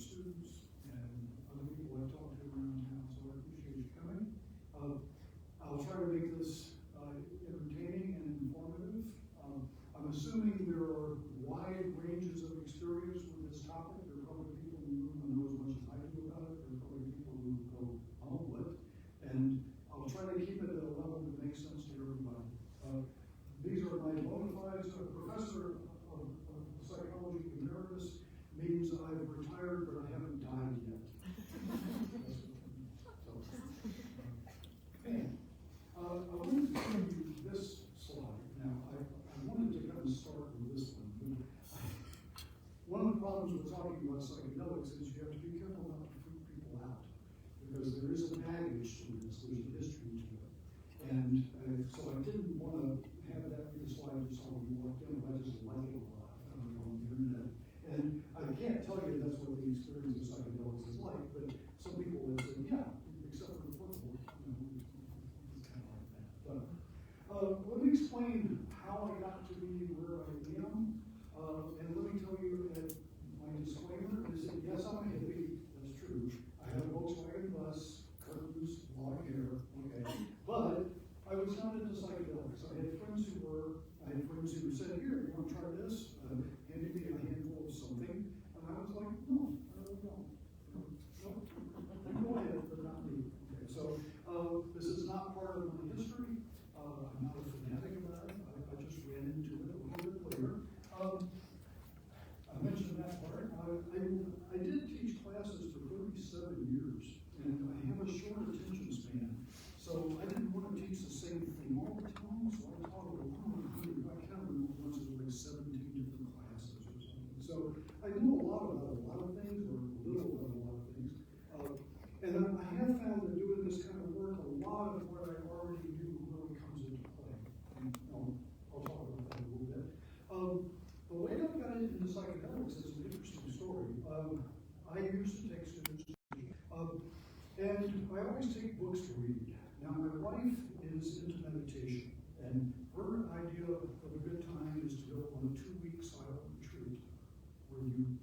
students and other people I talk to around town, so I appreciate you coming. I'll try to make this entertaining and informative. I'm assuming there are wide ranges of experience with this topic. There are probably people in the room who know as much as I do about it. There are probably people who go, oh, what? And I'll try to keep it at a level that makes sense to everybody. These are my bona fides. Professor of psychology emeritus means I've retired, but I haven't died yet. I wanted to show you this slide. Now, I wanted to kind of start with this one. One of the problems with talking about psychedelics is you have to be careful not to freak people out, because there is a baggage to this, there's a history to it. And so I didn't want to have that be a slide just how we walked in, I just like it a lot on the internet. And I can't tell you that's what the experience of psychedelics is like, but some people have said, yeah, except for the portable, it's kind of like that. But let me explain how I got to be where I am, and let me tell you that my disclaimer is that yes, I'm a hippie, that's true. I have a Volkswagen bus, curtains, long hair, okay, but I was not into psychedelics. I had friends who were. I had friends who said, here, you want to try this? Handed me a handful of something, and I was like, no, I don't know. Go ahead, but not me. Okay, so this is not part of my history. I'm not a fanatic about it. I just ran into it a little bit later. I mentioned that part. I did teach classes for 37 years, and I have a short attention span. So I didn't want to teach the same thing all the time, so I taught over 100, I can't remember once it was like 17 different classes or something. So I knew a lot about a lot of things, or a little about a lot of things. And I have found that doing this kind of work, a lot of what I already knew really comes into play. And I'll talk about that a little bit. The way I got into psychedelics is an interesting story. I used to take students, and I always take books to read. Now, my wife is into meditation, and her idea of a good time is to go on a 2-week silent retreat where you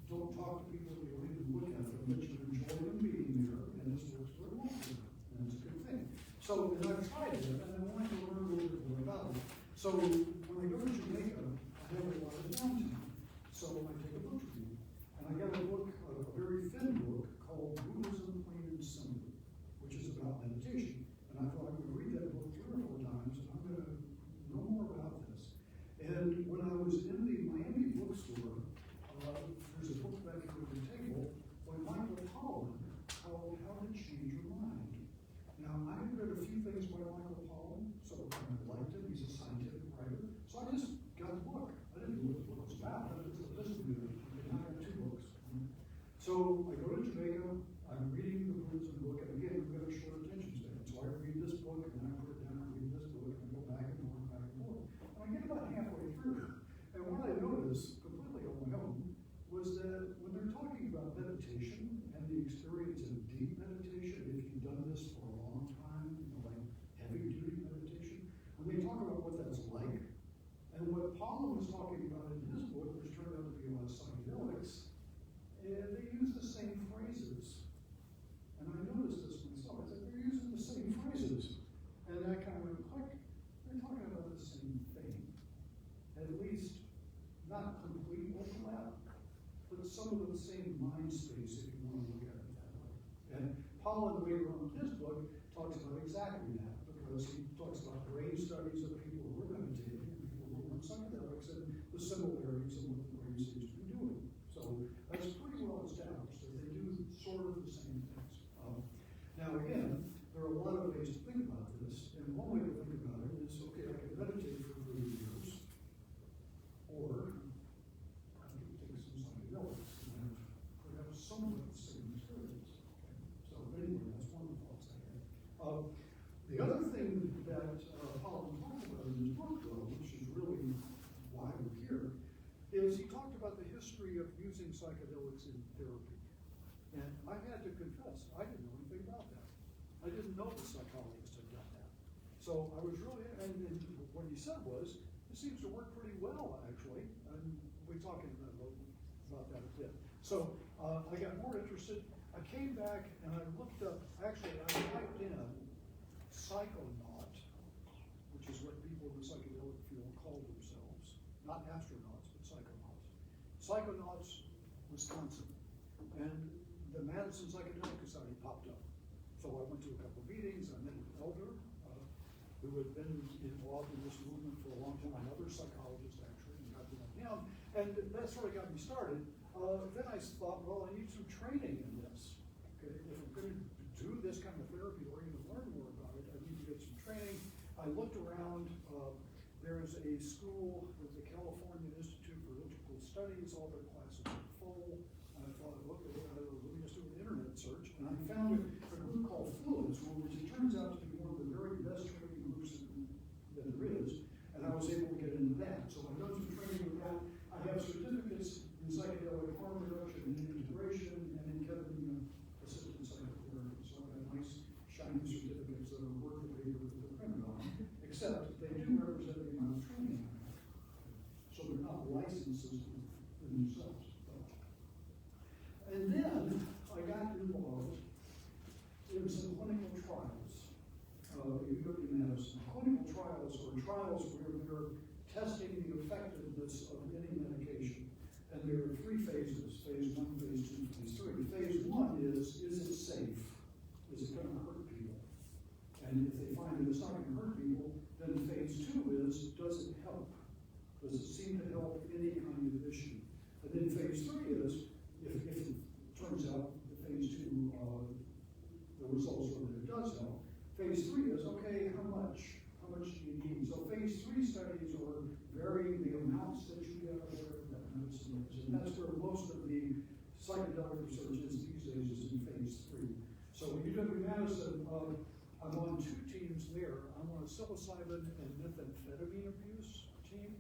don't talk to people, you don't even look at them, but you enjoy them being there, and this works very well for them, and it's a good thing. So, and I've tried it, and I wanted to learn a little bit more about it. So, when I go to Jamaica, I have a lot of downtime, so I take a book to read. And I got a book, a very thin book, called Buddhism Plain and Simple, which is about meditation. And I thought I'm going to read that book 3 or 4 times, and I'm going to know more about this. And when I was in the Miami bookstore, there's a book back here on the table by Michael Pollan called How to Change Your Mind. Now, I had read a few things by Michael Pollan, so I liked him. He's a scientific writer. So I just got the book. I didn't know what the book was about. I just listened to it. And I had 2 books. So I go to Jamaica. I'm reading the Buddhism book, and again, we've got a short attention span. So I read this book, and then I put it down, I read this book, and I go back and forth, back and forth. And I get about halfway through. And what I noticed, completely on my own, was that when they're talking about meditation and the experience of deep meditation, if you've done this for a long time, like heavy-duty meditation, when they talk about what that's like, and what Paul was talking about in his book, which turned out to be about psychedelics, they use the same phrases. And I noticed this myself. I said, they're using the same phrases. And I kind of went, click, they're talking about the same thing. At least, not complete overlap, but some of the same mind space, if you want to look at it that way. And Paul, later on in his book, talks about exactly that, because he talks about brain studies of people who were meditating and people who were on psychedelics and the similarities of what the brain seems to be doing. So that's pretty well established that they do sort of the same things. Now again, there are a lot of ways to think about this, and one way to think about it is, okay, I can meditate for 30 years, or I can take some psychedelics and have perhaps somewhat the same experience. Okay? So anyway, that's one of the thoughts I had. The other thing that Paul talked about in his book, though, which is really why we're here, is he talked about the history of using psychedelics in therapy. And I had to confess, I didn't know anything about that. I didn't know the psychologists had done that. So I was really, and what he said was, it seems to work pretty well, actually. And we're talking about that a bit. So I got more interested. I came back and I looked up, actually I typed in psychonaut, which is what people in the psychedelic field call themselves. Not astronauts, but psychonauts. Psychonauts, Wisconsin. And the Madison Psychedelic Society popped up. So I went to a couple of meetings. I met an elder who had been involved in this movement for a long time, another psychologist actually, and got to know him. And that sort of got me started. Then I thought, well, I need some training in this. Okay, if I'm going to do this kind of therapy or even learn more about it, I need to get some training. I looked around. There's a school with the California Institute for Electrical Studies. All their classes are full. And I thought, okay, let me just do an internet search. And I found a group called Fluids, which it turns out to be one of the very best training groups that there is. And I was able to get into that. So I've done some training with that. I have certificates in psychedelic harm reduction and integration and in ketamine assisted psychotherapy. So I have nice shiny certificates that are worth the paper that they're printed on, except they do represent the amount of training I have. So they're not licenses in themselves. And then I got involved in some clinical trials. If you go to medicine, clinical trials are trials where they're testing the effectiveness of any medication. And there are three phases, phase 1, phase 2, phase 3. Phase 1 is it safe? Is it going to hurt people? And if they find that it's not going to hurt people, then phase 2 is, does it help? Does it seem to help any kind of issue? And then phase 3 is, if it turns out that phase 2, the results are that it does help. Phase 3 is, okay, how much? How much do you need? So phase 3 studies are varying the amounts that you get out of that medicine. And that's where most of the psychedelic research is these days, is in phase 3. So when you do Madison, I'm on 2 teams there. I'm on a psilocybin and methamphetamine abuse team,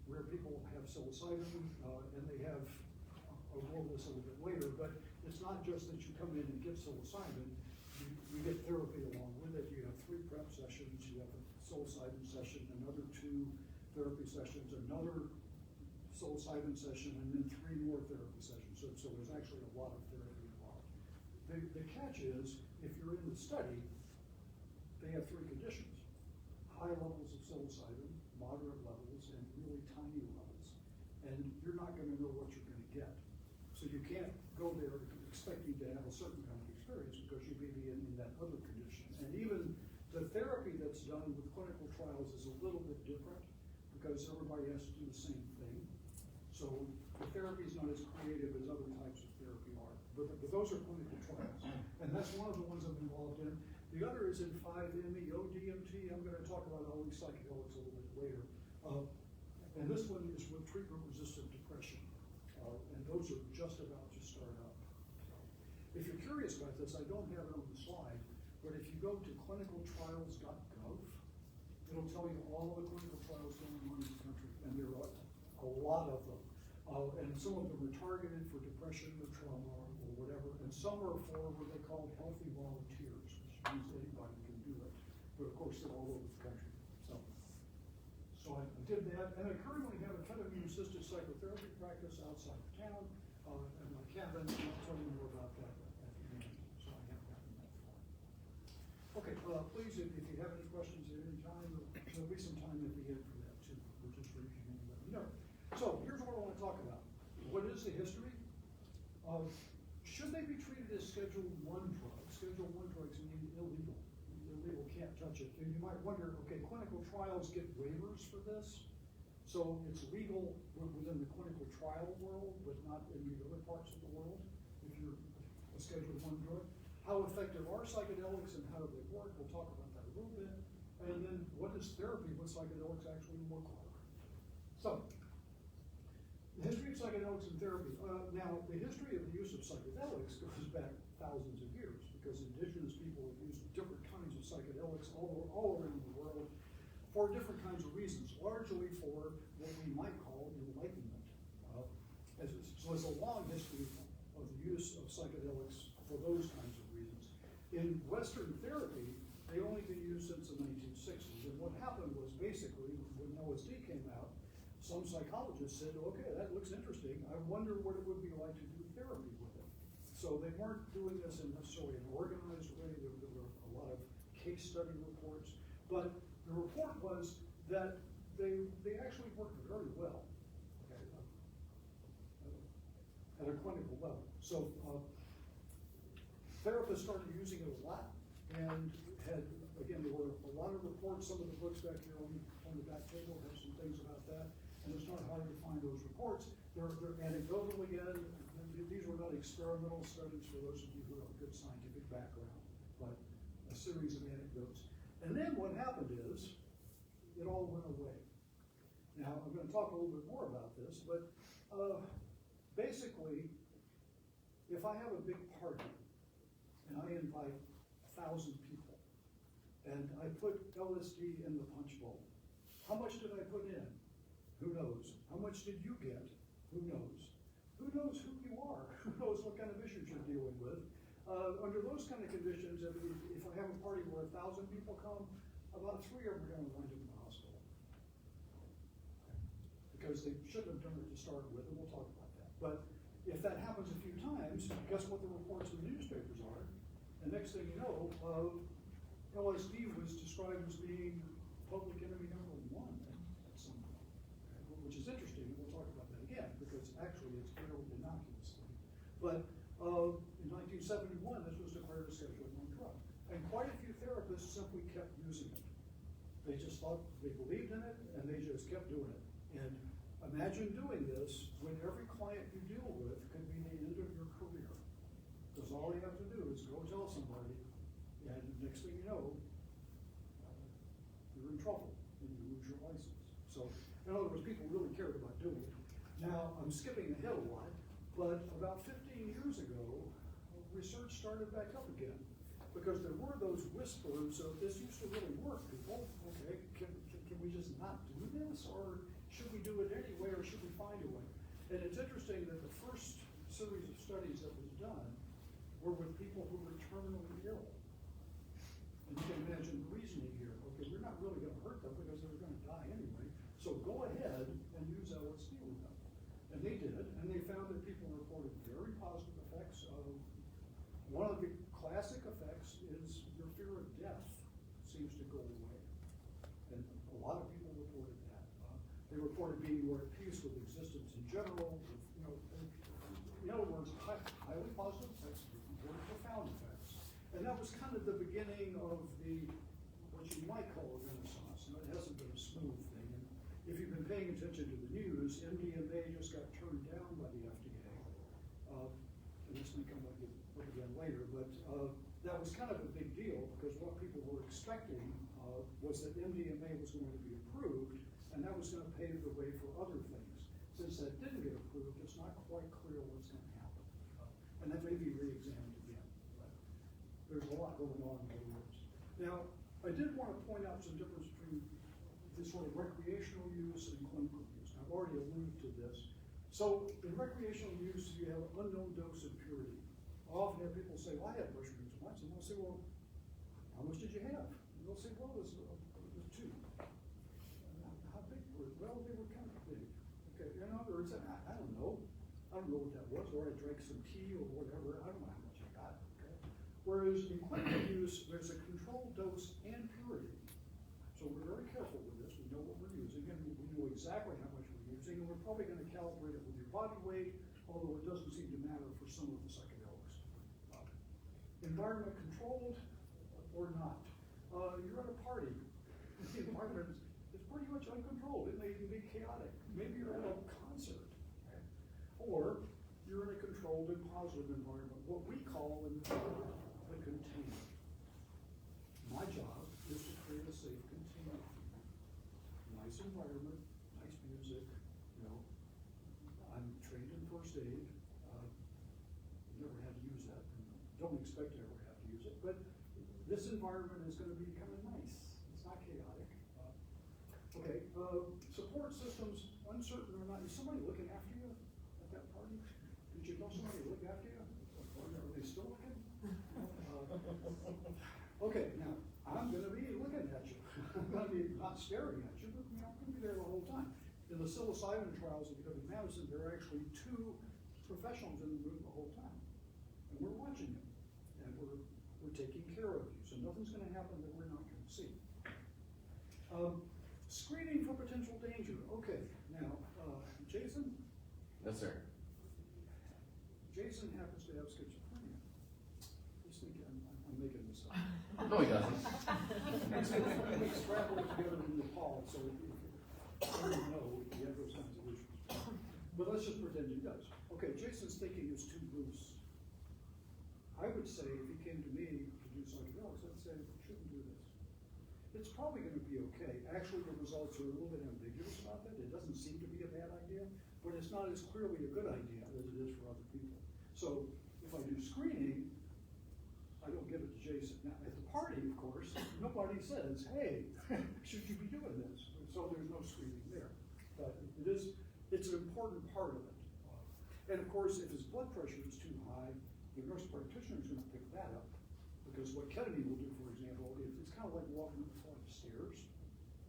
where people have psilocybin, and they have, I'll go over this a little bit later, but it's not just that you come in and get psilocybin, you get therapy along with it. You have 3 prep sessions, you have a psilocybin session, another 2 therapy sessions, another psilocybin session, and then 3 more therapy sessions. So there's actually a lot of therapy involved. The catch is, if you're in the study, they have 3 conditions: high levels of psilocybin, moderate levels, and really tiny levels. And you're not going to know what you're going to get. So you can't go there expecting to have a certain kind of experience because you may be in that other condition. And even the therapy that's done with clinical trials is a little bit different because everybody has to do the same thing. So the therapy is not as creative as other types of therapy are. But those are clinical trials. And that's one of the ones I'm involved in. The other is in 5-MeO-DMT. I'm going to talk about all these psychedelics a little bit later. And this one is with treatment-resistant depression. And those are just about to start up. If you're curious about this, I don't have it on the slide, but if you go to clinicaltrials.gov, it'll tell you all the clinical trials going on in the country, and there are a lot of them. And some of them are targeted for depression or trauma or whatever, and some are for what they call healthy volunteers, which means anybody can do it. But of course, they're all over the country. So I did that, and I currently have a ketamine-assisted psychotherapy practice outside of town, in my cabin. I'll tell you more about that at the end. So I have that in that form. Okay, please, if you have any questions at any time, there'll be some time at the end for that too. We'll just raise your hand and let me know. So here's what I want to talk about. What is the history? Should they be treated as Schedule 1 drugs? Schedule 1 drugs mean illegal. Illegal, can't touch it. And you might wonder, okay, clinical trials get waivers for this. So it's legal within the clinical trial world, but not in the other parts of the world, if you're a Schedule 1 drug. How effective are psychedelics and how do they work? We'll talk about that a little bit. And then what is therapy with psychedelics actually look like? So, the history of psychedelics and therapy. Now, the history of the use of psychedelics goes back thousands of years because indigenous people have used different kinds of psychedelics all around the world for different kinds of reasons, largely for what we might call enlightenment. So there's a long history of the use of psychedelics for those kinds of reasons. In Western therapy, they only been used since the 1960s. And what happened was basically, when LSD came out, some psychologists said, okay, that looks interesting. I wonder what it would be like to do therapy with it. So they weren't doing this in necessarily an organized way. There were a lot of case study reports. But the report was that they actually worked very well, okay, at a clinical level. So therapists started using it a lot, and had, again, there were a lot of reports. Some of the books back here on the back table have some things about that, and it's not hard to find those reports. They're anecdotal again. These were not experimental studies for those of you who have a good scientific background, but a series of anecdotes. And then what happened is, it all went away. Now, I'm going to talk a little bit more about this, but basically, if I have a big party, and I invite 1,000 people, and I put LSD in the punch bowl, how much did I put in? Who knows? How much did you get? Who knows? Who knows who you are? Who knows what kind of issues you're dealing with? Under those kind of conditions, if I have a party where 1,000 people come, about 3 of them are going to wind up in the hospital. Because they shouldn't have done it to start with, and we'll talk about that. But if that happens a few times, guess what the reports in the newspapers are? And next thing you know, LSD was described as being public enemy number 1 at some point, okay? Which is interesting, and we'll talk about that again, because actually it's fairly innocuous. But in 1971, this was declared a Schedule I drug. And quite a few therapists simply kept using it. They just thought they believed in it, and they just kept doing it. And imagine doing this when every client you deal with could be the end of your career. Because all you have to do is go tell somebody, and next thing you know, you're in trouble, and you lose your license. So, in other words, people really cared about doing it. Now, I'm skipping ahead a lot, but about 15 years ago, research started back up again. Because there were those whispers of, this used to really work, people. Okay, can we just not do this? Or should we do it anyway, or should we find a way? And it's interesting that the first series of studies that was done were with people who were terminally ill. And you can imagine the reasoning here. Okay, we're not really going to hurt them because they're going to die anyway. So go ahead and use LSD with them. And they did, and they found that people reported very positive effects of, one of the classic effects is your fear of death seems to go away. And a lot of people reported that. They reported being more at peace with existence in general, with, in other words, highly positive effects, very profound effects. And that was kind of the beginning of what you might call a renaissance. It hasn't been a smooth thing. And if you've been paying attention to the news, MDMA just got turned down by the FDA. And this may come up again later, but that was kind of a big deal because what people were expecting was that MDMA was going to be approved, and that was going to pave the way for other things. Since that didn't get approved, it's not quite clear what's going to happen. And that may be re-examined again. But there's a lot going on in other words. Now, I did want to point out some difference between this sort of recreational use and clinical use. I've already alluded to this. So in recreational use, you have unknown dose and purity. I often have people say, well, I had mushrooms once, and I'll say, well, how much did you have? And they'll say, well, it was 2. How big were they? Well, they were kind of big. Okay, in other words, I don't know. I don't know what that was, or I drank some tea or whatever. I don't know how much I got. Okay? Whereas in clinical use, there's a controlled dose and purity. So we're very careful with this. We know what we're using, and we know exactly how much we're using, and we're probably going to calibrate it with your body weight, although it doesn't seem to matter for some of the psychedelics. Environment controlled or not. You're at a party. The environment is pretty much uncontrolled. It may even be chaotic. Maybe you're at a concert. Okay? Or you're in a controlled and positive environment, what we call in the container. My job is to create a safe container for you. Nice environment, nice music. I'm trained in first aid. Never had to use that. Don't expect to ever have to use it, but this environment is going to be kind of nice. It's not chaotic. Okay, support systems, uncertain or not. Is somebody looking after you at that party? Did you tell somebody to look after you? Are they still looking? Okay, now, I'm going to be looking at you. I'm going to be not staring at you, but I'm going to be there the whole time. In the psilocybin trials of Madison, there are actually 2 professionals in the room the whole time. And we're watching them. And we're taking care of you. So nothing's going to happen that we're not going to see. Screening for potential danger. Okay, now, Jason? Yes, sir. Jason happens to have schizophrenia. Just thinking, I'm making this up. No, he doesn't. We traveled together in Nepal, so I don't know he had those kinds of issues. But let's just pretend he does. Okay, Jason's thinking is too loose. I would say if he came to me to do psychedelics, I'd say, shouldn't do this. It's probably going to be okay. Actually, the results are a little bit ambiguous about that. It doesn't seem to be a bad idea, but it's not as clearly a good idea as it is for other people. So if I do screening, I don't give it to Jason. Now, at the party, of course, nobody says, hey, should you be doing this? So there's no screening there. But it's an important part of it. And of course, if his blood pressure is too high, the nurse practitioner is going to pick that up. Because what ketamine will do, for example, it's kind of like walking up a flight of stairs.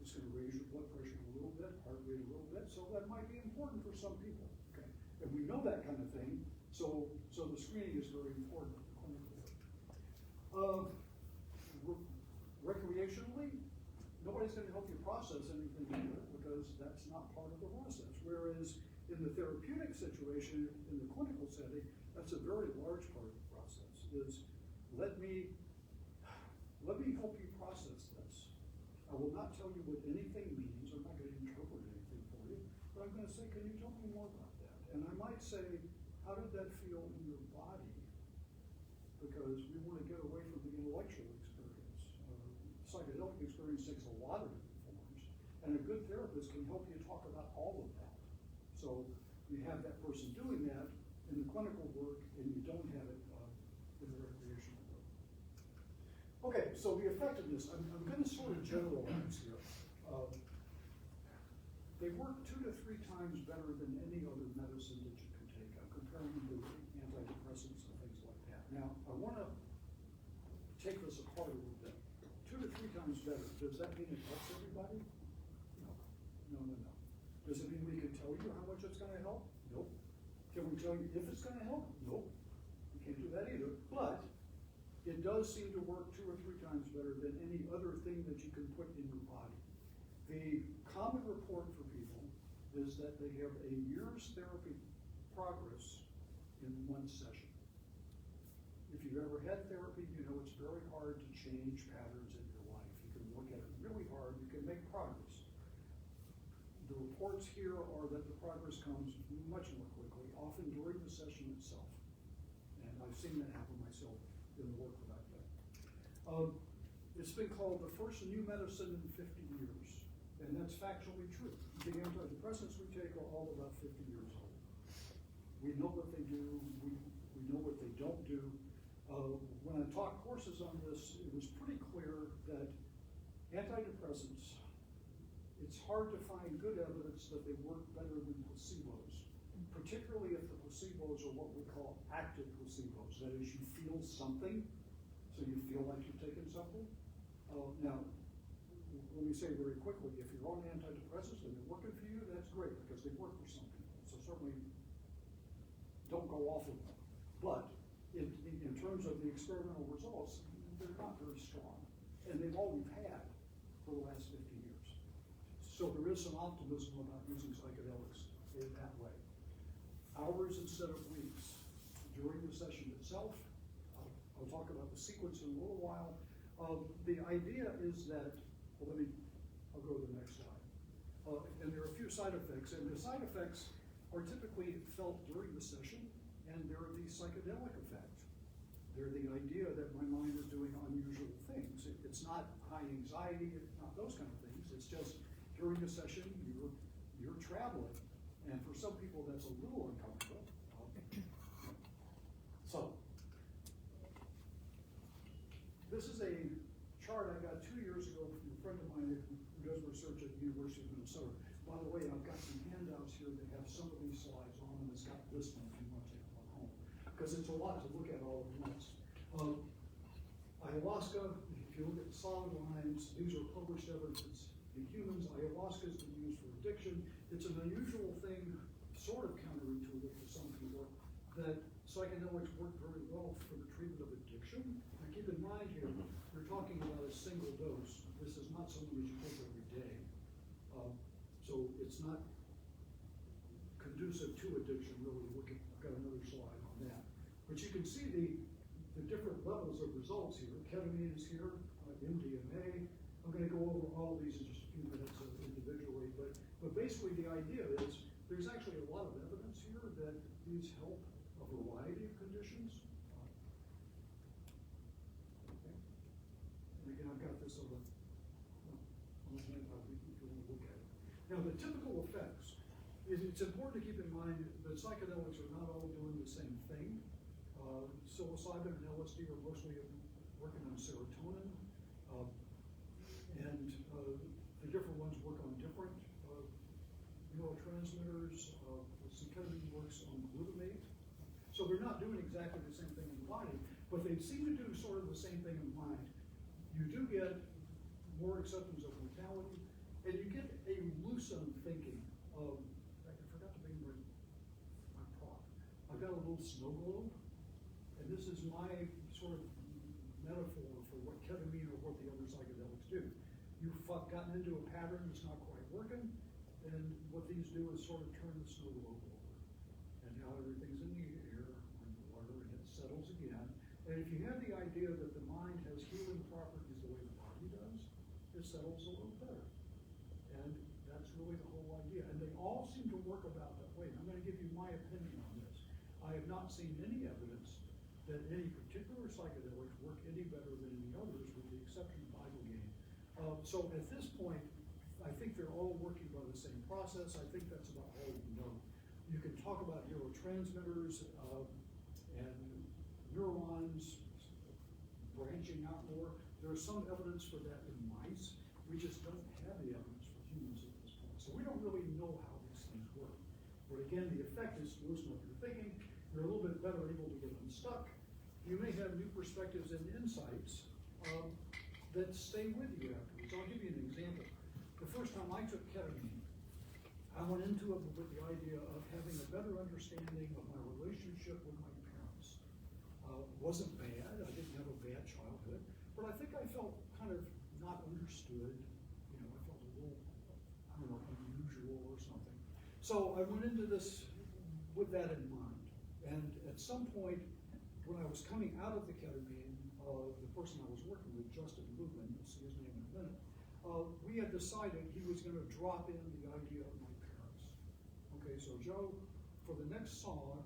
It's going to raise your blood pressure a little bit, heart rate a little bit. So that might be important for some people. Okay, and we know that kind of thing. So the screening is very important in the clinical work. Recreationally, nobody's going to help you process anything either because that's not part of the process. Whereas in the therapeutic situation, in the clinical setting, that's a very large part of the process. Is let me help you process this. I will not tell you what anything means. I'm not going to interpret anything for you, but I'm going to say, can you tell me more about that? And I might say, how did that feel in your body? Because we want to get away from the intellectual experience. Psychedelic experience takes a lot of different forms, and a good therapist can help you talk about all of that. So you have that person doing that in the clinical work, and you don't have it in the recreational work. Okay, so the effectiveness, I'm going to sort of generalize here. They work 2 to 3 times better than any other medicine that you can take. I'm comparing them to antidepressants and things like that. Now, I want to take this apart a little bit. 2 to 3 times better. Does that mean it helps everybody? No. Does it mean we can tell you how much it's going to help? Nope. Can we tell you if it's going to help? Nope. We can't do that either. But it does seem to work 2 or 3 times better than any other thing that you can put in your body. The common report for people is that they have a year's therapy progress in 1 session. If you've ever had therapy, you know it's very hard to change patterns in your life. You can look at it really hard, you can make progress. The reports here are that the progress comes much more quickly, often during the session itself. And I've seen that happen myself in the work that I've done. It's been called the first new medicine in 50 years. And that's factually true. The antidepressants we take are all about 50 years old. We know what they do, we know what they don't do. When I taught courses on this, it was pretty clear that antidepressants, it's hard to find good evidence that they work better than placebos, particularly if the placebos are what we call active placebos. That is, you feel something, so you feel like you've taken something. Now, let me say very quickly, if you're on antidepressants and they're working for you, that's great because they work for some people. So certainly don't go off of them. But in terms of the experimental results, they're not very strong. And they've all we've had for the last 50 years. So there is some optimism about using psychedelics in that way. Hours instead of weeks. During the session itself, I'll talk about the sequence in a little while. The idea is that, well, I'll go to the next slide. And there are a few side effects, and the side effects are typically felt during the session, and they're the psychedelic effect. They're the idea that my mind is doing unusual things. It's not high anxiety, it's not those kind of things. It's just during the session, you're traveling. And for some people, that's a little uncomfortable. So, this is a chart I got 2 years ago from a friend of mine who does research at the University of Minnesota. By the way, I've got some handouts here that have some of these slides on them. It's got this one if you want to take one home. Because it's a lot to look at all at once. Ayahuasca, if you look at the solid lines, these are published evidence. in humans. Ayahuasca has been used for addiction. It's an unusual thing, sort of counterintuitive to some people, that psychedelics work very well for the treatment of addiction. Now keep in mind here, we're talking about a single dose. This is not something that you take every day. So it's not conducive to addiction, really. I've got another slide on that. But you can see the different levels of results here. Ketamine is here, MDMA. I'm going to go over all of these in just a few minutes individually. But basically the idea is there's actually a lot of evidence here that these help a variety of conditions. Okay. And again, I've got this on the handout if you want to look at it. Now, the typical effects, it's important to keep in mind that psychedelics are not all doing the same thing. Psilocybin and LSD are mostly working on serotonin, and the different ones work on different neurotransmitters. Ketamine works on glutamate. So they're not doing exactly the same thing in the body, but they seem to do sort of the same thing in the mind. You do get more acceptance of mortality, and you get a loosened thinking of, I forgot to bring my prop. I've got a little snow globe, and this is my sort of metaphor for what ketamine or what the other psychedelics do. You've gotten into a pattern that's not quite working, and what these do is sort of turn the snow globe over. And now everything's in the air or in the water, and it settles again. And if you have the idea that the mind has healing properties the way the body does, it settles a little better. And that's really the whole idea. And they all seem to work about that way. And I'm going to give you my opinion on this. I have not seen any evidence that any particular psychedelics work any better than any others, with the exception of ibogaine. So at this point, I think they're all working by the same process. I think that's about all we know. You can talk about neurotransmitters and neurons branching out more. There's some evidence for that in mice. We just don't have the evidence for humans at this point. So we don't really know how these things work. But again, the effect is to loosen up your thinking. You're a little bit better able to get unstuck. You may have new perspectives and insights that stay with you afterwards. I'll give you an example. The first time I took ketamine, I went into it with the idea of having a better understanding of my relationship with my parents. Wasn't bad. I didn't have a bad childhood. But I think I felt kind of not understood. I felt a little, I don't know, unusual or something. So I went into this with that in mind. And at some point, when I was coming out of the ketamine, the person I was working with, Justin Lubin, you'll see his name in a minute, we had decided he was going to drop in the idea of my parents. Okay, so Joe, for the next song,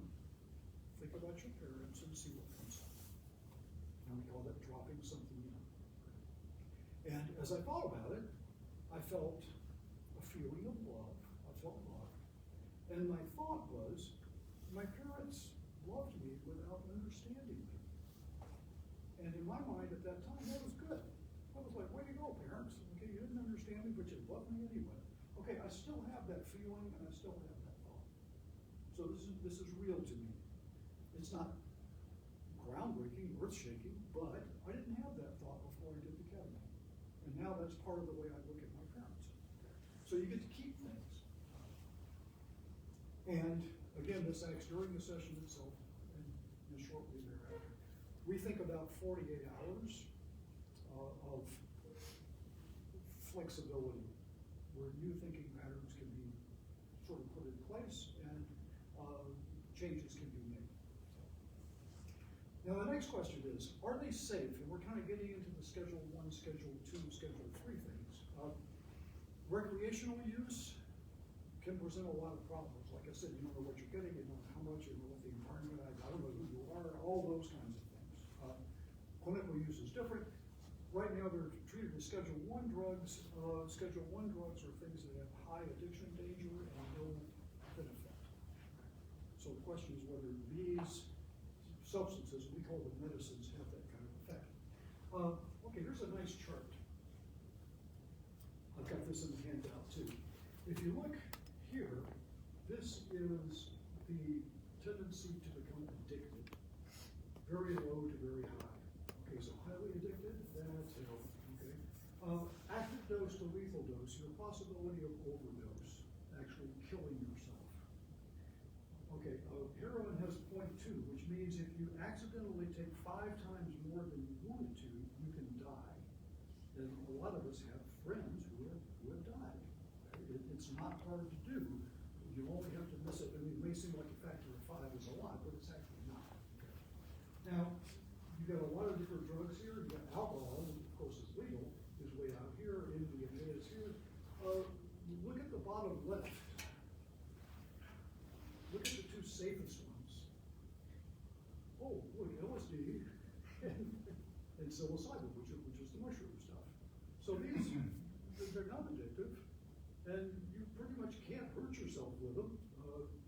think about your parents and see what comes up. And we call that dropping something in. And as I thought about it, I felt a feeling of love. I felt love. And my thought was, my parents loved me without understanding me. And in my mind at that time, that was good. I was like, way to go, parents. Okay, you didn't understand me, but you loved me anyway. Okay, I still have that feeling and I still have that thought. So this is real to me. It's not groundbreaking, earth-shaking, but I didn't have that thought before I did the ketamine. And now that's part of the way I look at my parents. So you get to keep things. And again, this acts during the session itself and shortly thereafter. We think about 48 hours of flexibility, where new thinking patterns can be sort of put in place and changes can be made. Now the next question is, are they safe? And we're kind of getting into the Schedule 1, Schedule 2, Schedule 3 things. Recreational use can present a lot of problems. Like I said, you don't know what you're getting, you don't know how much, you don't know what the environment, I don't know who you are, all those kinds of things. Clinical use is different. Right now they're treated as Schedule 1 drugs. Schedule 1 drugs are things that have high addiction danger and no benefit. So the question is whether these substances, we call them medicines, have that kind of effect. Okay, here's a nice chart. I've got this in the handout too. If you look here, this is the tendency to become addicted. Very low to very high. Okay, so highly addicted, that's healthy. Okay. Active dose to lethal dose. overdose, your possibility of overdose, actually killing yourself. Okay, heroin has 0.2, which means if you accidentally take 5 times more than you wanted to, you can die. And a lot of us have friends who have died. It's not hard to do. You only have to miss it. I mean, it may seem like a factor of 5 is a lot, but it's actually not. Okay. Now, you've got a lot of different drugs here. You've got alcohol, which of course is legal, is way out here. MDMA is here. Look at the bottom left. Look at the 2 safest ones. Oh, look, LSD and psilocybin, which is the mushroom stuff. So these, they're not addictive, and you pretty much can't hurt yourself with them.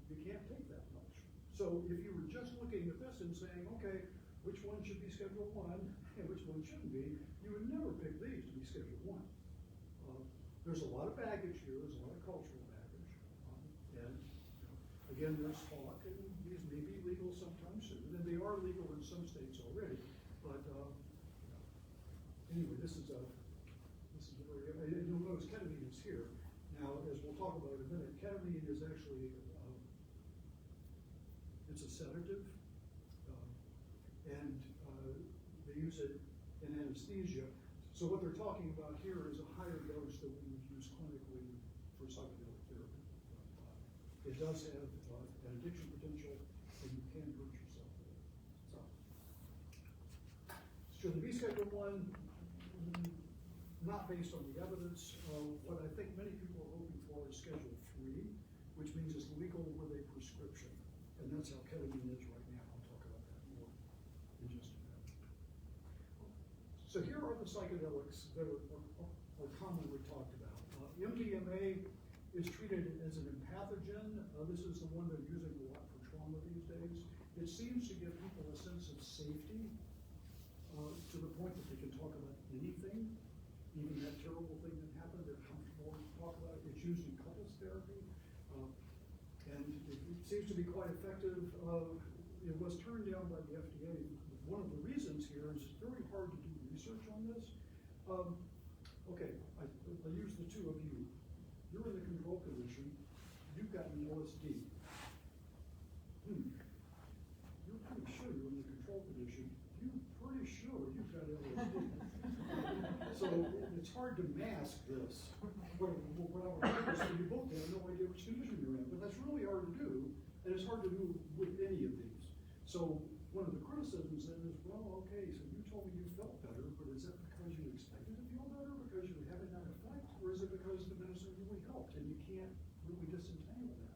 You can't take that much. So if you were just looking at this and saying, okay, which one should be Schedule 1 and which one shouldn't be, you would never pick these to be Schedule 1. There's a lot of baggage here. There's a lot of cultural baggage. And again, there's talk, and these may be legal sometime soon. And they are legal in some states already. But anyway, this is a very, and you'll notice ketamine is here. Now, as we'll talk about in a minute, ketamine is actually, it's a sedative, and they use it in anesthesia. So what they're talking about here is a higher dose that we would use clinically for psychedelic therapy. It does have an addiction potential, and you can hurt yourself with it. So, should it be Schedule 1? Not based on the evidence. What I think many people are hoping for is Schedule 3, which means it's legal with a prescription. And that's how ketamine is right now. I'll talk about that more in just a minute. So here are the psychedelics that are commonly talked about. MDMA is treated as an empathogen. This is the one they're using a lot for trauma these days. It seems to give people a sense of safety to the point that they can talk about anything. Even that terrible thing that happened, they're comfortable to talk about it. It's used in couples therapy, and it seems to be quite effective. It was turned down by the FDA. One of the reasons here is it's very hard to do research on this. Okay, I'll use the 2 of you. You're in the control position. You've got an LSD. You're pretty sure you're in the control position. You're pretty sure you've got LSD. So it's hard to mask this. What I would do is you both have no idea which condition you're in, but that's really hard to do, and it's hard to do with any of these. So one of the criticisms then is, well, okay, so you told me you felt better, but is that because you expected to feel better, because you were having that effect, or is it because the medicine really helped, and you can't really disentangle that?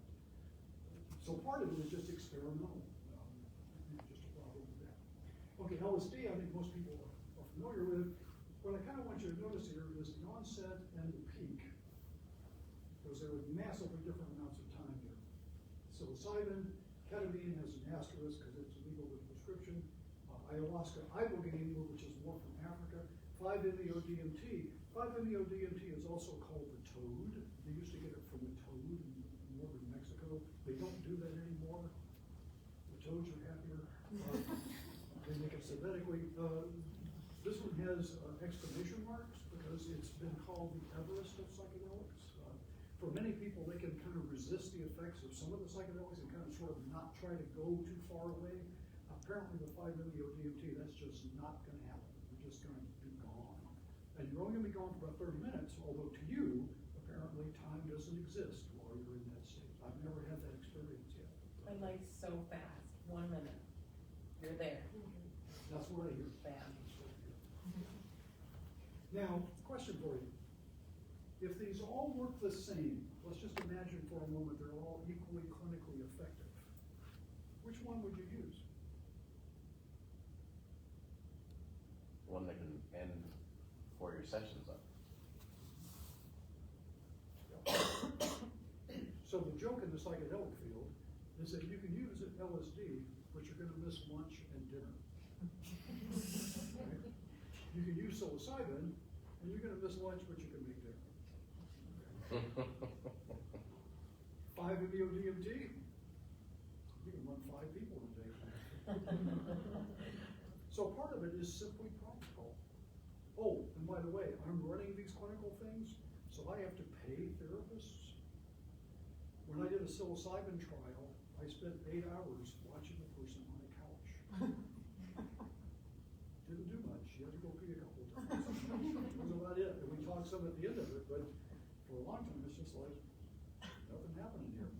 So part of it is just experimental. Just a problem with that. Okay, LSD, I think most people are familiar with. What I kind of want you to notice here is the onset and the peak, because there are massively different amounts of time here. Psilocybin, ketamine has an asterisk because it's legal with prescription. Ayahuasca, ibogaine, which is more from Africa. 5-MeO-DMT. 5-MeO-DMT is also called the toad. They used to get it from the toad in northern Mexico. They don't do that anymore. The toads are happier. They make it synthetically. This one has exclamation marks because it's been called the Everest of psychedelics. For many people, they can kind of resist the effects of some of the psychedelics and kind of sort of not try to go too far away. Apparently with 5-MeO-DMT, that's just not going to happen. You're just going to be gone. And you're only going to be gone for about 30 minutes, although to you, apparently time doesn't exist while you're in that state. I've never had that experience yet. My life's so fast. 1 minute. You're there. That's what I hear. Bad. Now, question for you. If these all work the same, let's just imagine for a moment they're all equally clinically effective. Which one would you use? One that can end before your session's up. So the joke in the psychedelic field is that you can use LSD, but you're going to miss lunch and dinner. Right? You can use psilocybin, and you're going to miss lunch, but you can make dinner. 5-MeO-DMT, you can run 5 people in a day. So part of it is simply practical. Oh, and by the way, I'm running these clinical things, so So I have to pay therapists. When I did a psilocybin trial, I spent 8 hours watching the person on a couch. Didn't do much. You had to go pee a couple of times. That was about it. And we talked some at the end of it, but for a long time, it's just like, nothing happening here.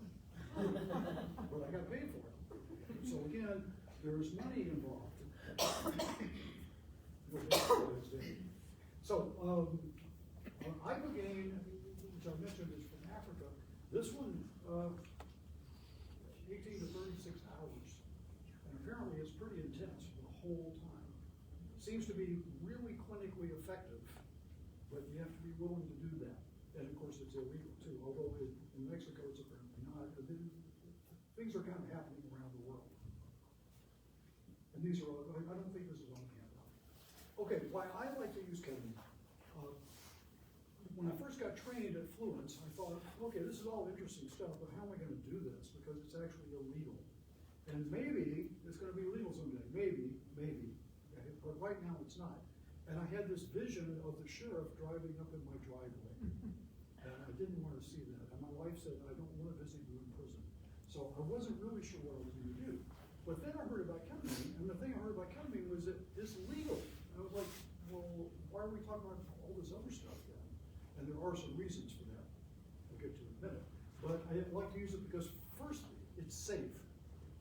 But I got paid for it. So again, there's money involved. So, ibogaine, which I mentioned, is from Africa. This one, 18 to 36 hours. And apparently it's pretty intense for the whole time. Seems to be really clinically effective, but you have to be willing to do that. And of course it's illegal too, although in Mexico it's apparently not. Things are kind of happening around the world. And these are all, I don't think this is on camera. Okay, why I like to use ketamine. When I first got trained at Fluence, I thought, okay, this is all interesting stuff, but how am I going to do this? Because it's actually illegal. And maybe it's going to be legal someday. Maybe. Okay? But right now it's not. And I had this vision of the sheriff driving up in my driveway. And I didn't want to see that. And my wife said, I don't want to visit you in prison. So I wasn't really sure what I was going to do. But then I heard about ketamine, and the thing I heard about ketamine was that it's legal. I was like, well, why are we talking about all this other stuff then? And there are some reasons for that. I'll get to in a minute. But I like to use it because, first, it's safe.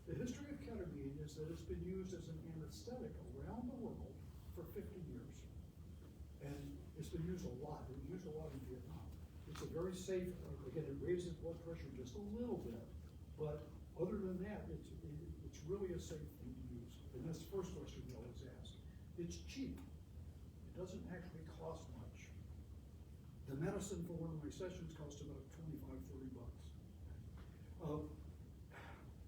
The history of ketamine is that it's been used as an anesthetic around the world for 50 years. And it's been used a lot. It was used a lot in Vietnam. It's a very safe, again, it raises blood pressure just a little bit. But other than that, it's really a safe thing to use. And that's the first question we always ask. It's cheap. It doesn't actually cost much. The medicine for one of my sessions cost about $25, $30.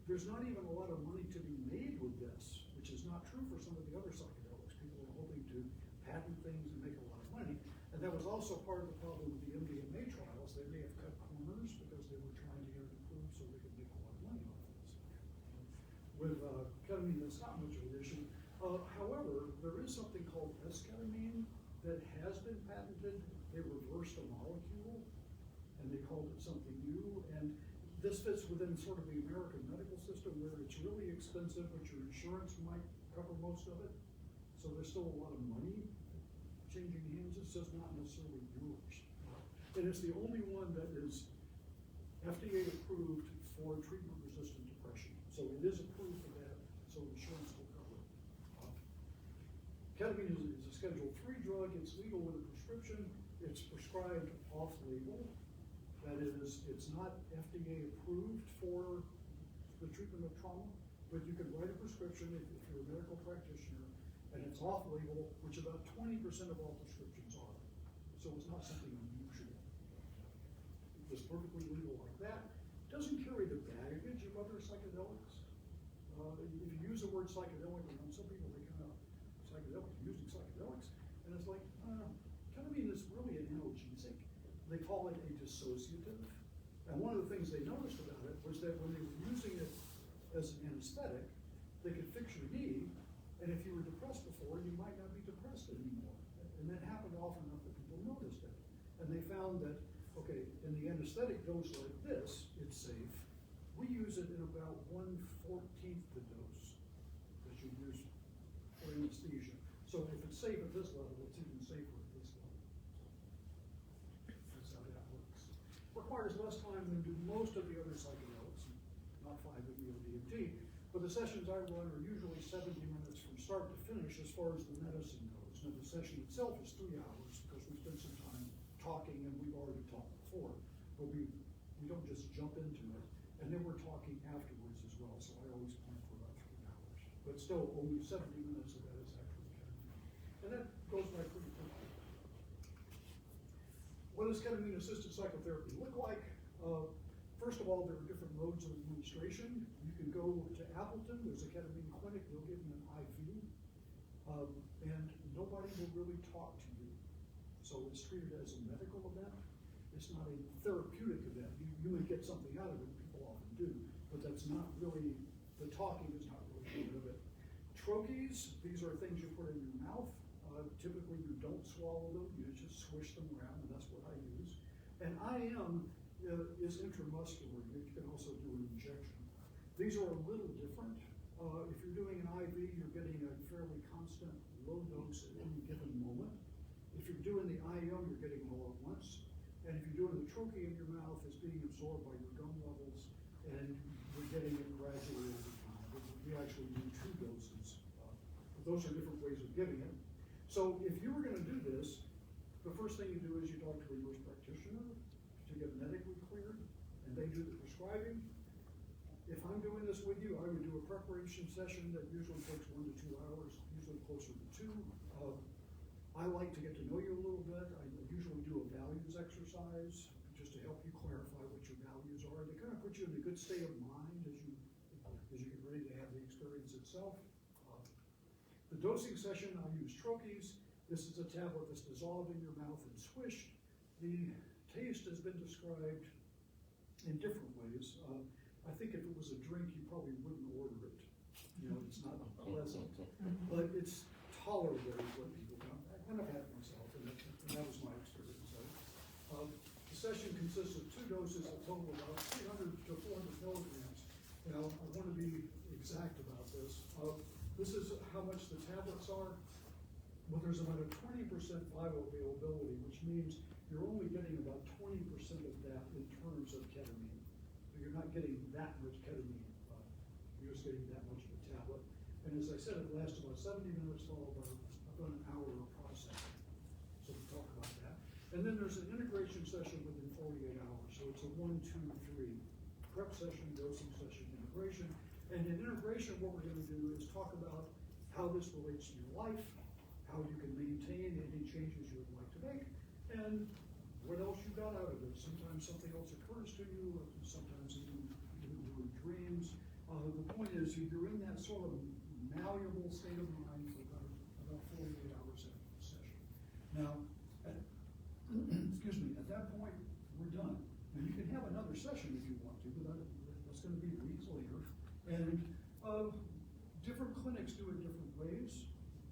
There's not even a lot of money to be made with this, which is not true for some of the other psychedelics. People are hoping to patent things and make a lot of money. And that was also part of the problem with the MDMA trials. They may have cut corners because they were trying to get it approved so they could make a lot of money off of this. With ketamine, that's not much of an issue. However, there is something called esketamine that has been patented. They reversed a molecule, and they called it something new. And this fits within sort of the American medical system where it's really expensive, but your insurance might cover most of it. So there's still a lot of money changing hands. It's just not necessarily yours. And it's the only one that is FDA approved for treatment-resistant depression. So it is approved for that, so insurance will cover it. Ketamine is a Schedule III drug. It's legal with a prescription. It's prescribed off-label. That is, it's not FDA approved for the treatment of trauma, but you can write a prescription if you're a medical practitioner, and it's off-label, which about 20% of all prescriptions are. So it's not something unusual. It's perfectly legal like that. It doesn't carry the baggage of other psychedelics. If you use the word psychedelic, and some people they kind of psychedelics, using psychedelics, and it's like, ketamine is really an analgesic. They call it a dissociative. And one of the things they noticed about it was that when they were using it as an anesthetic, they could fix your knee, and if you were depressed before, you might not be depressed anymore. And that happened often enough that people noticed it. And they found that, okay, in the anesthetic dose like this, it's safe. We use it in about 1/14 the dose that you use for anesthesia. So if it's safe at this level, it's even safer at this level. That's how that works. Requires less time than do most of the other psychedelics, not 5-MeO DMT. But the sessions I run are usually 70 minutes from start to finish as far as the medicine goes. Now the session itself is 3 hours because we spend some time talking, and we've already talked before. But we don't just jump into it. And then we're talking afterwards as well, so I always plan for about 3 hours. But still, only 70 minutes of that is actually ketamine. And that goes by pretty quickly. What does ketamine-assisted psychotherapy look like? First of all, there are different modes of administration. You can go to Appleton, there's a ketamine clinic, they'll give you an IV, and nobody will really talk to you. So it's treated as a medical event. It's not a therapeutic event. You may get something out of it, people often do, but that's not really, the talking is not really part of it. Troches, these are things you put in your mouth. Typically you don't swallow them, you just swish them around, and that's what I use. And IM is intramuscular. You can also do an injection. These are a little different. If you're doing an IV, you're getting a fairly constant low dose at any given moment. If you're doing the IM, you're getting them all at once. And if you're doing the troche in your mouth, it's being absorbed by your gum levels, and we're getting it gradually over time. We actually do 2 doses. But those are different ways of giving it. So if you were going to do this, the first thing you do is you talk to a nurse practitioner to get medically cleared, and they do the prescribing. If I'm doing this with you, I would do a preparation session that usually takes 1 to 2 hours, usually closer to 2. I like to get to know you a little bit. I usually do a values exercise just to help you clarify what your values are. They kind of put you in a good state of mind as you get ready to have the experience itself. The dosing session, I use troches. This is a tablet that's dissolved in your mouth and swished. The taste has been described in different ways. I think if it was a drink, you probably wouldn't order it. You know, it's not pleasant, but it's tolerable is what people do. And I've had it myself, and that was my experience. The session consists of 2 doses, a total of about 300 to 400 milligrams. Now, I want to be exact about this. This is how much the tablets are. Well, there's about a 20% bioavailability, which means you're only getting about 20% of that in terms of ketamine. So you're not getting that much ketamine. You're just getting that much of a tablet. And as I said, it lasts about 70 minutes, followed by about an hour of processing. So we'll talk about that. And then there's an integration session within 48 hours. So it's a 1, 2, 3. Prep session, dosing session, integration. And in integration, what we're going to do is talk about how this relates to your life, how you can maintain any changes you would like to make, and what else you got out of it. Sometimes something else occurs to you, sometimes you do dreams. The point is you're in that sort of malleable state of mind for about 48 hours after the session. Now, excuse me, at that point, we're done. Now, you can have another session if you want to, but that's going to be weeks later. And different clinics do it different ways.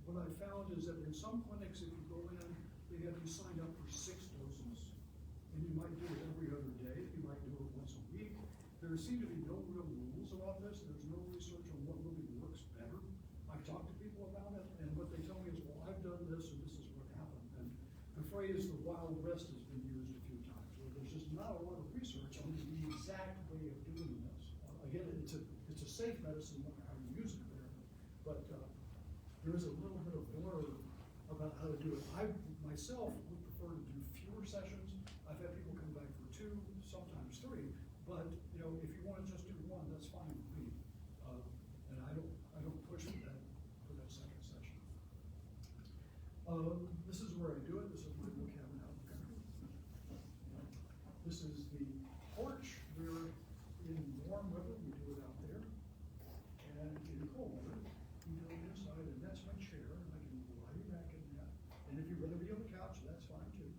What I found is that in some clinics, if you go in, they have you sign up for 6 doses. And you might do it every other day. You might do it once a week. There seem to be no real rules about this. There's no research on what really works better. I've talked to people about it, and what they tell me is, well, I've done this, and this is what happened. And the phrase the Wild West has been used a few times, where there's just not a lot of research on the exact way of doing this. Again, it's a safe medicine, how you use it there, but there is a little bit of blur about how to do it. I myself would prefer to do fewer sessions. I've had people come back for 2, sometimes 3, but you know, if you want to just do 1, that's fine with me. And I don't push for that second session. This is where I do it. This is my little cabin out in the country. This is the porch. We're in warm weather, we do it out there. And in cold weather, we do it inside, and that's my chair, and I can lie you back in that. And if you'd rather be on the couch, that's fine too.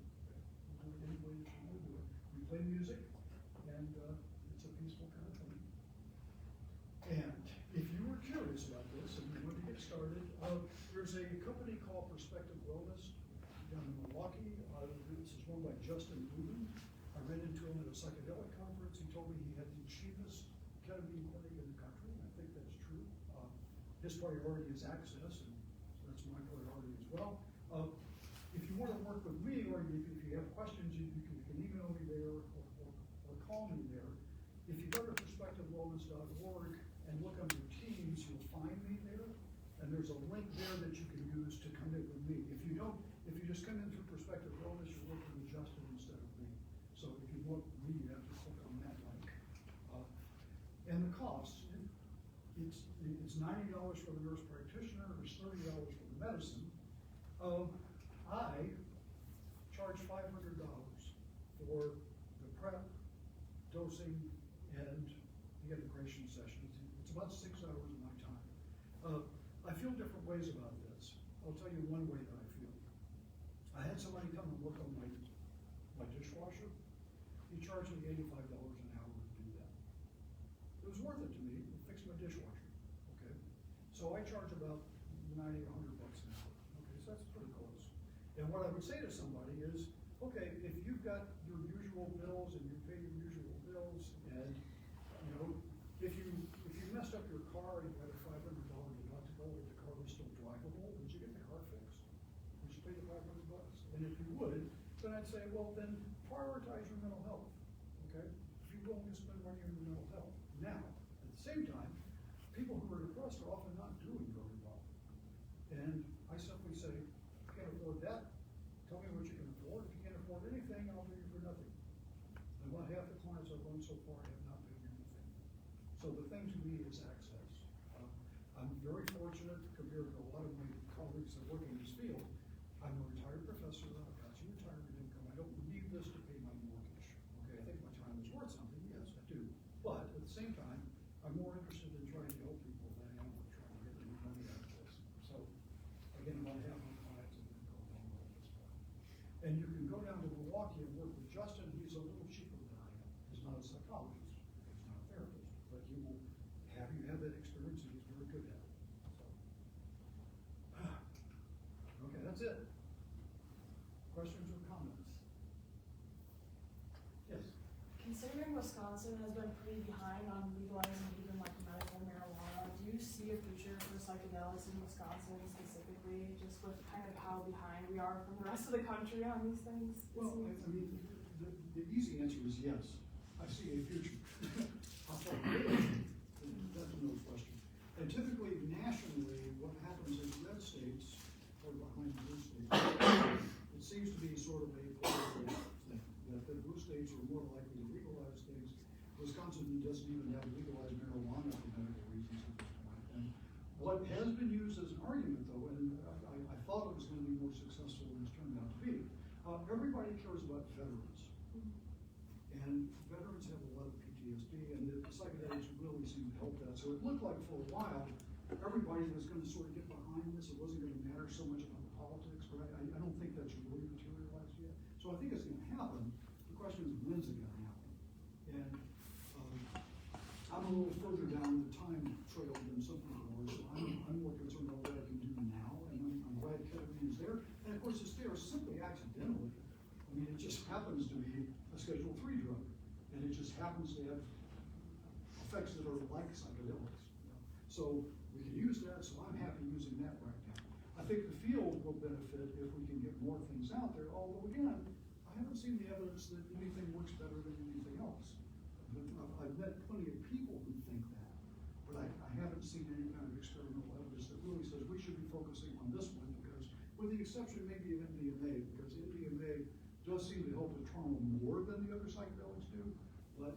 We'll do it any way that you want to do it. We play music, and it's a peaceful kind of thing. And if you were curious about this and you want to get started, there's a company called Perspective Wellness down in Milwaukee. This is run by Justin Rubin. I ran into him at a psychedelic conference. He told me he had the cheapest ketamine clinic in the country, and I think that's true. His priority is access, and that's my priority as well. If you want to work with me, or if you have questions, you can email me there or call me there. If you go to perspectivewellness.org and look under Teams, you'll find me there, and there's a link there that you can use to come in with me. If you just come in through Perspective Wellness, you're working with Justin instead of me. So if you want me, you have to click on that link. And the cost, it's $90 for the nurse practitioner, it's $30 for the medicine. I charge $500 for the prep, dosing, and the integration session. It's about 6 hours of my time. I feel different ways about this. I'll tell you one way that I feel. I had somebody come and work on my dishwasher. He charged me $85 an hour to do that. It was worth it to me to fix my dishwasher. Okay, so I charge about $90, $100 an hour. Okay, so that's pretty close. And what I would say to somebody is, okay, if you've got your usual usual bills and you pay your usual bills, and, you know, if you messed up your car and you had a $500 deductible and the car was still drivable, would you get the car fixed? Would you pay the $500? And if you would, then I'd say, well, then prioritize your mental health, okay? If you're willing to spend money on your mental health. Now, at the same time, people who are depressed are often not doing very well. And I simply say, can't afford that, tell me what you can afford. If you can't afford anything, I'll do you for nothing. And about half the clients I've run so far have not paid me anything. So the thing to me is access. I'm very fortunate compared to a lot of my colleagues that work in this field. I'm a retired professor, I've got some retirement income, I don't need this to pay my mortgage. Okay, I think my time is worth something, yes, I do. But at the same time, I'm more interested in trying to help people than I am with trying to get any money out of this. So, again, about half my clients have been going on at this point. And you can go down to Milwaukee and work with Justin, he's a little cheaper than I am. He's not a psychologist, he's not a therapist, but he will have you have that experience and he's very good at it. So, okay, that's it. Questions or comments? Yes. Considering Wisconsin has been pretty behind on legalizing even like medical marijuana, do you see a future for psychedelics in Wisconsin specifically, just with kind of how behind we are from the rest of the country on these things? Well, I mean, the easy answer is yes. I see a future. How far? That's no question. And typically, nationally, what happens is red states are behind blue states. It seems to be sort of a political thing, that the blue states are more likely to legalize things. Wisconsin doesn't even have legalized marijuana for medical reasons at this point. And what has been used as an argument, though, and I thought it was going to be more successful than it's turned out to be, everybody cares about veterans. And veterans have a lot of PTSD, and the psychedelics really seem to help that. So it looked like for a while, everybody was going to sort of get behind this. It wasn't going to matter so much about the politics, but I don't think that's really materialized yet. So I think it's going to happen. The question is, when's it going to happen? And I'm a little further down the time trail than some people are, so I'm more concerned about what I can do now, and I'm glad ketamine is there. And of course, it's there simply accidentally. I mean, it just happens to be a Schedule III drug, and it just happens to have effects that are like psychedelics. You know? So we can use that, so I'm happy using that right now. I think the field will benefit if we can get more things out there, although again, I haven't seen the evidence that anything works better than anything else. I've met plenty of people who think that, but I haven't seen any kind of experimental evidence that really says we should be focusing on this one, because with the exception maybe of MDMA, because MDMA does seem to help with trauma more than the other psychedelics do, but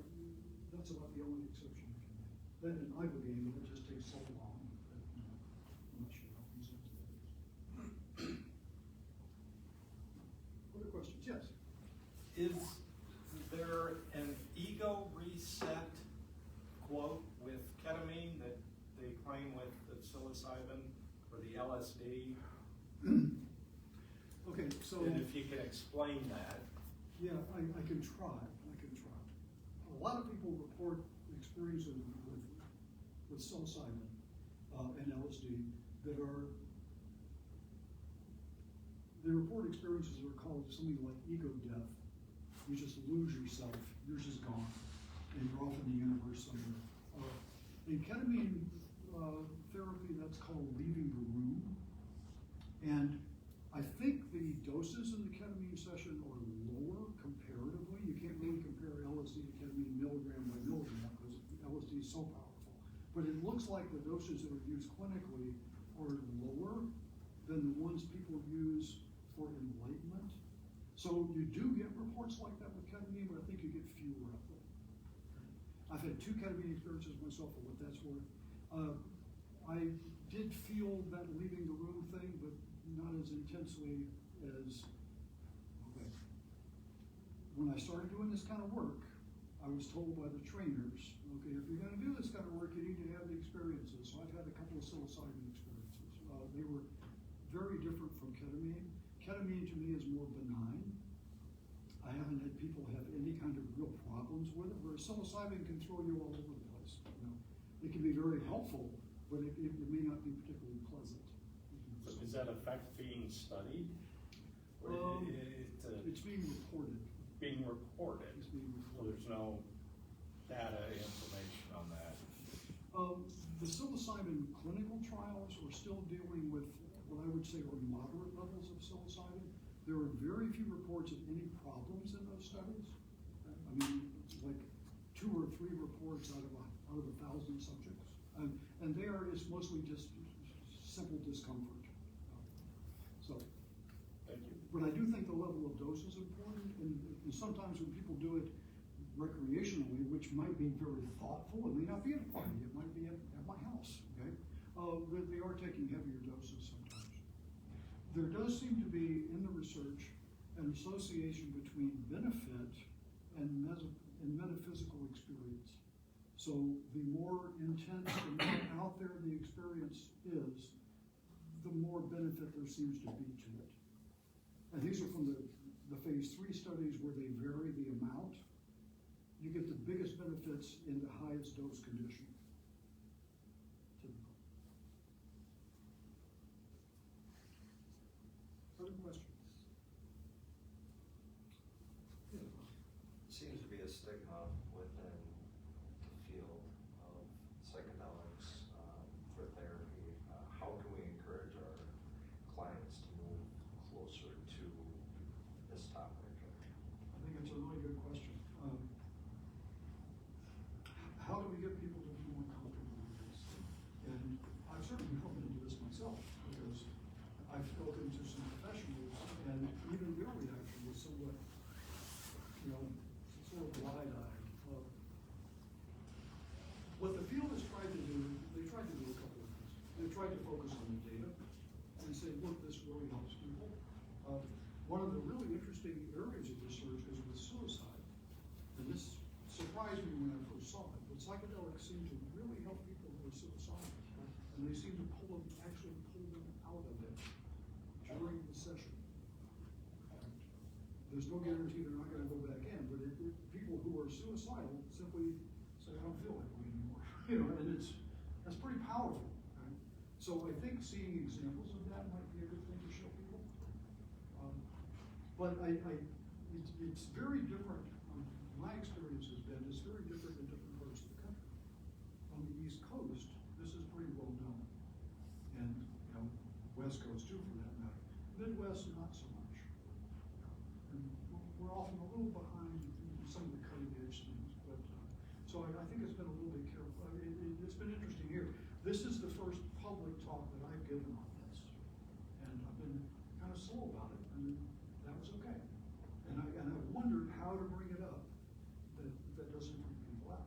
that's about the only exception we can make. Then in Ibogaine, it just takes so long that, you know, I'm not sure how feasible that is. Other questions? Yes? Is there an ego reset quote with ketamine that they claim with the psilocybin or the LSD? Okay, so. And if you can explain that. Yeah, I can try. A lot of people report experiences with psilocybin and LSD that they report experiences that are called something like ego death. You just lose yourself, you're just gone, and you're off in the universe somewhere. In ketamine therapy, that's called leaving the room. And I think the doses in the ketamine session are lower comparatively. You can't really compare LSD to ketamine milligram by milligram because LSD is so powerful. But it looks like the doses that are used clinically are lower than the ones people use for enlightenment. So you do get reports like that with ketamine, but I think you get fewer of them. I've had 2 ketamine experiences myself for what that's worth. I did feel that leaving the room thing, but not as intensely as, okay. When I started doing this kind of work, I was told by the trainers, okay, if you're going to do this kind of work, you need to have the experiences. So I've had a couple of psilocybin experiences. They were very different from ketamine. Ketamine to me is more benign. I haven't had people have any kind of real problems with it, whereas psilocybin can throw you all over the place. You know? It can be very helpful, but it may not be particularly pleasant. So is that effect being studied? It's being reported. being reported. It's being So reported. there's no data information on that. The psilocybin clinical trials are still dealing with what I would say are moderate levels of psilocybin. There are very few reports of any problems in those studies. I mean, it's like 2 or 3 reports out of 1,000 subjects. And there it's mostly just simple discomfort. So, Thank you. but I do think the level of dose is important, and sometimes when people do it recreationally, which might be very thoughtful, it may not be at a party, it might be at my house, okay? They are taking heavier doses sometimes. There does seem to be, in the research, an association between benefit and metaphysical experience. So the more intense, the more out there the experience is, the more benefit there seems to be to it. And these are from the phase 3 studies where they vary the amount. You get the biggest benefits in the highest dose condition. Typically. Other questions? Yeah. Seems to be a stigma within the field of psychedelics for therapy. How can we encourage our clients to move closer to this topic? I think it's a really good question. How do we get people to be more comfortable with this? And I've certainly come into this myself because I've spoken to some professionals, and even their reaction was somewhat, sort of wide-eyed. What the field has tried to do, they tried to do a couple of things. They tried to focus on the data and say, look, this really helps people. One of the really interesting areas of research is with suicide, and this surprised me when I first saw it, but psychedelics seem to really help people who are suicidal, and they seem to actually pull them out of it during the session. There's no guarantee they're not going to go back in, but people who are suicidal simply say, I don't feel that way anymore. And that's pretty powerful. Right? So I think seeing examples of that might be a good thing to show people. But it's very different. My experience has been it's very different in different parts of the country. On the East Coast, this is pretty well known, and West Coast too, for that matter. Midwest, not so much. And we're often a little behind in some of the cutting edge things, but so I think it's been a little bit careful. It's been interesting here. This is the first public talk that I've given on this, and I've been kind of slow about it, and that was okay. And I wondered how to bring it up that doesn't freak people out.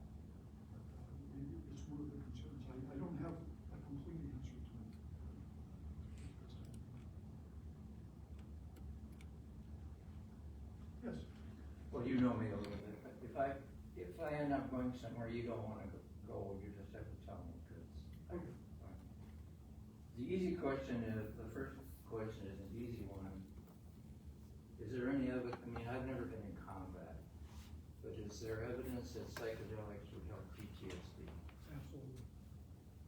It's one of the concerns. I don't have a complete answer to it. Yes. Well, you know me a little bit. If I end up going somewhere you don't want to go, you just have to tell me. Cause the easy question is, the first question is an easy one. Is there any other, I've never been in combat, but is there evidence that psychedelics would help PTSD? Absolutely.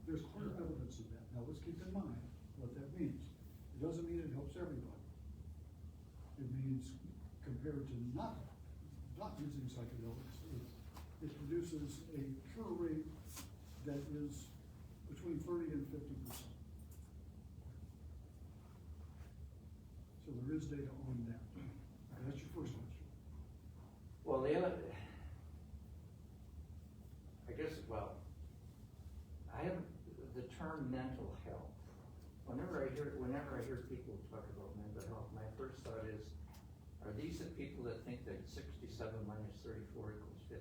There's clear evidence of that. Now let's keep in mind what that means. It doesn't mean it helps everybody. It means compared to not using psychedelics, it produces a cure rate that is between 30 and 50%. So there is data on that. Okay, that's your first question. Well, the other, I have the term mental health. Whenever I hear people talk about mental health, my first thought is, are these the people that think that 67 minus 34 equals 15?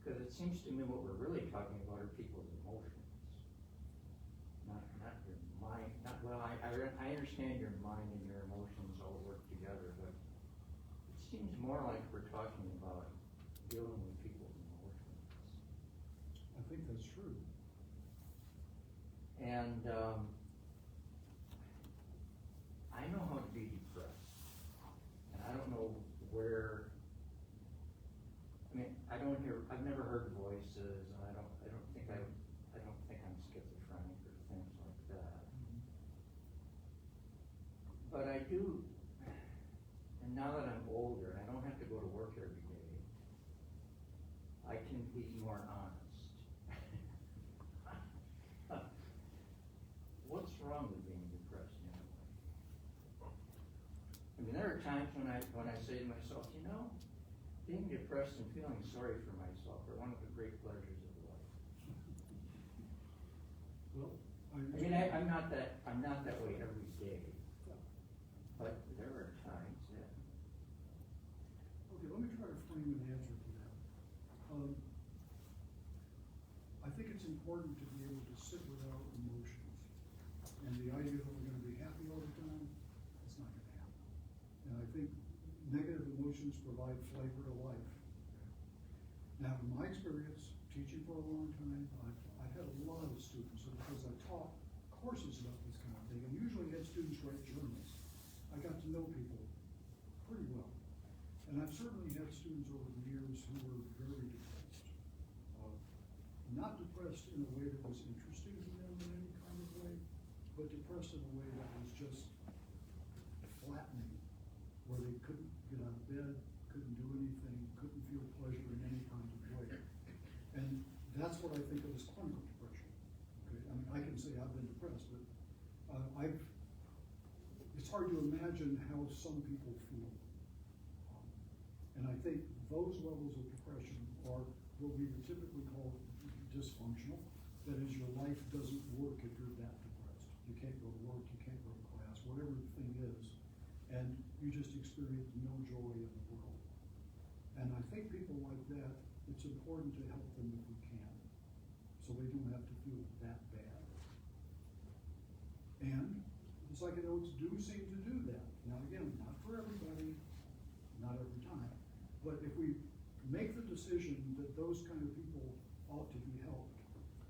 Because it seems to me what we're really talking about are people's emotions. Not your mind, I understand your mind and your emotions all work together, but it seems more like we're talking about dealing with people's emotions. I think that's true. And I know how to be depressed, and I don't know where. I've never heard voices, and I don't think I'm schizophrenic or things like that. But I do, and now that I'm older, be more honest. What's wrong with being depressed anyway? I mean, there are times when I say to myself, you know, being depressed and feeling sorry for myself are one of the great pleasures of life. Well, I mean, I'm not that way every day, but there are times that. Okay, let me try to frame an answer to that. I think it's important to be able to sit with our emotions. And the idea that we're gonna be happy all the time, it's not gonna happen. And I think negative emotions provide flavor to life. Now, in my experience, teaching for a long time, I've had a lot of students, and because I taught courses about this kind of thing, and usually had students write journals, I got to know people pretty well. And I've certainly had students over the years who were very depressed. Not depressed in a way that was interesting to them in any kind of way, but depressed in a way that was just flattening, where they couldn't get out of bed, couldn't do anything, couldn't feel pleasure in any kind of way. And that's what I think of as clinical depression. Okay, I mean, I can say I've been depressed, but it's hard to imagine how some people feel. And I think those levels of depression are what we would typically call dysfunctional. That is, your life doesn't work if you're that depressed. You can't go to work, you can't go to class, whatever the thing is, and you just experience no joy in the world. And I think people like that, it's important to help them if we can, so they don't have to feel that bad. And the psychedelics do seem to do that. Now again, not for everybody, not every time, but if we make the decision that those kind of people ought to be helped,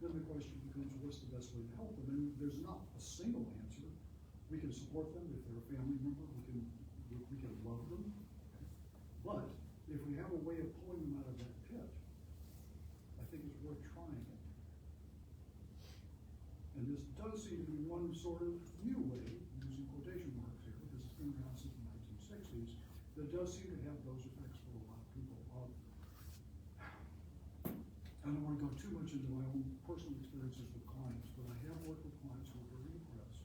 then the question becomes, what's the best way to help them? And there's not a single answer. We can support them if they're a family member, we can love them. But if we have a way of pulling them out of that pit, I think it's worth trying it. And this does seem to be one sort of new way, using quotation marks here, because it's been around since the 1960s, that does seem to have those effects for a lot of people. I don't want to go too much into my own personal experiences with clients, but I have worked with clients who are very depressed,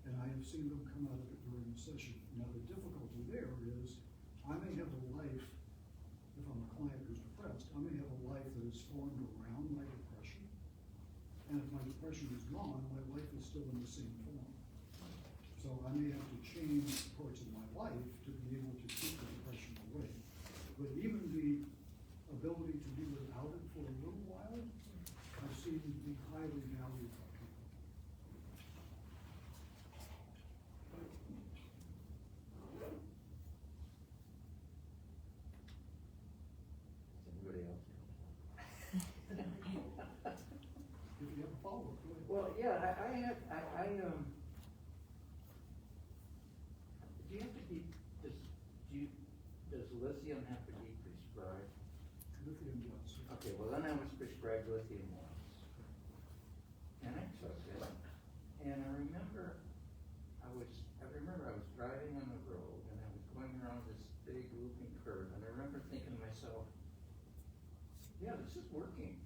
and I have seen them come out of it during a session. Now, the difficulty there is, I may have a life, if I'm a client who's depressed, I may have a life that is formed around my depression, and if my depression is gone, my life is still in the same form. So I may have to change parts of my life to be able to keep the depression away. But even the ability to be without it for a little while, I've seen to be highly valued by people. Anybody else? If you have a follow-up, go ahead. Well, yeah, do you have to be, does lithium have to be prescribed? Lithium does. Okay, well then I was prescribed lithium once. And I took it, and I remember I was driving on the road, and I was going around this big looping curve, and I remember thinking to myself, yeah, this is working.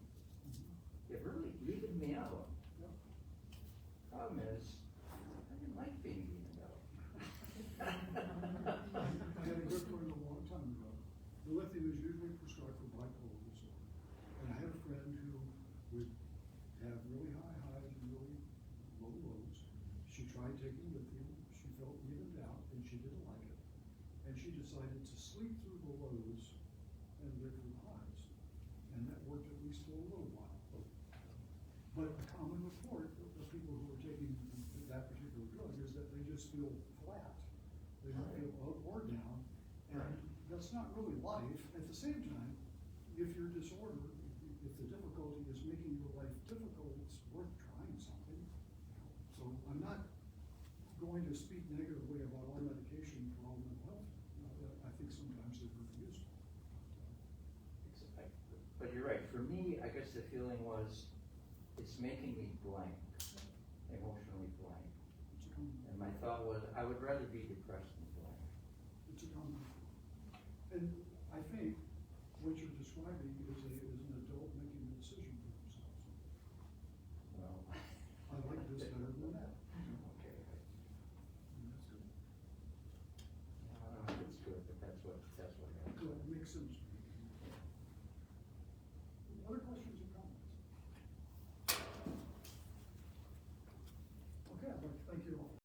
It really evened me out. Yep. Problem is, I didn't like being evened out. I had a good friend a long time ago. The lithium is usually prescribed for bipolar disorder. And I had a friend who would have really high highs and really low lows. She tried taking lithium, she felt evened out, and she didn't like it. And she decided to sleep through the lows and live through highs. And that worked at least for a little while. But a common report of people who are taking that particular drug is that they just feel flat. They don't feel up or down, and that's not really life. At the same time, if you're disordered, if the difficulty is making your life difficult, it's worth trying something. So I'm not going to speak negatively about all medication for all mental health. I think sometimes they're very useful. But you're right, for me, I guess the feeling was, it's making me blank, emotionally blank. It's a common. And my thought was, I would rather be depressed than blank. It's a common. And I think what you're describing is an adult symptoms.